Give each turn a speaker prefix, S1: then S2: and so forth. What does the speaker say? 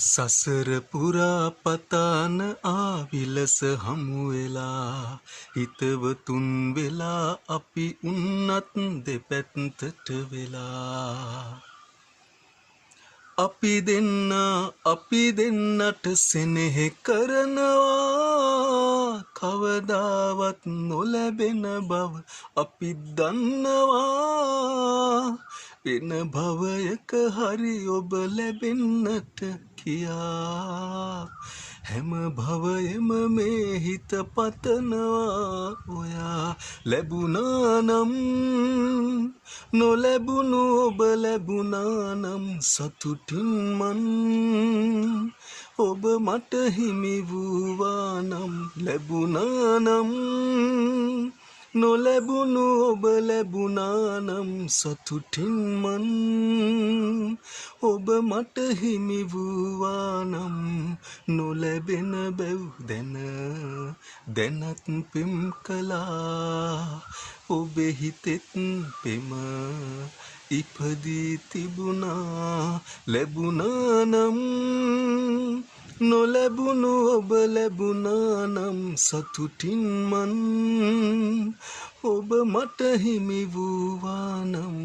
S1: සසර පුරා පතාන ආවිලස හමු වෙලා හිතවතුන් වෙලා අපි උන්නත් දෙපැත්තට වෙලා අපි දෙන්නට සෙනෙහ කරනවා කවදාවත් නොලැබෙන බව අපි දන්නවා වෙන භවයක හරි ඔබ ලැබෙන්නට කියා හැම භවයෙම මේ හිත පතනවා ඔයා ලැබුණා නම් නොලැබුණු ඔබ ලැබුණා නම් සතුටින් මන් ඔබ මට හිමි වූවා නම් ලැබුණා නම් නොලැබුණු ඔබ ලැබුණා නම් සතුටින් මන් ඔබ මට හිමි වූවා නම් නොලැබෙන බැව් දැනත් පෙම් කළා ඔබේ හිතෙත් පෙම ඉපදී තිබුණා ලැබුණා නම් නොලැබුණු ඔබ ලැබුණා නම් සතුටින් මන් ඔබ මට හිමි වූවා නම්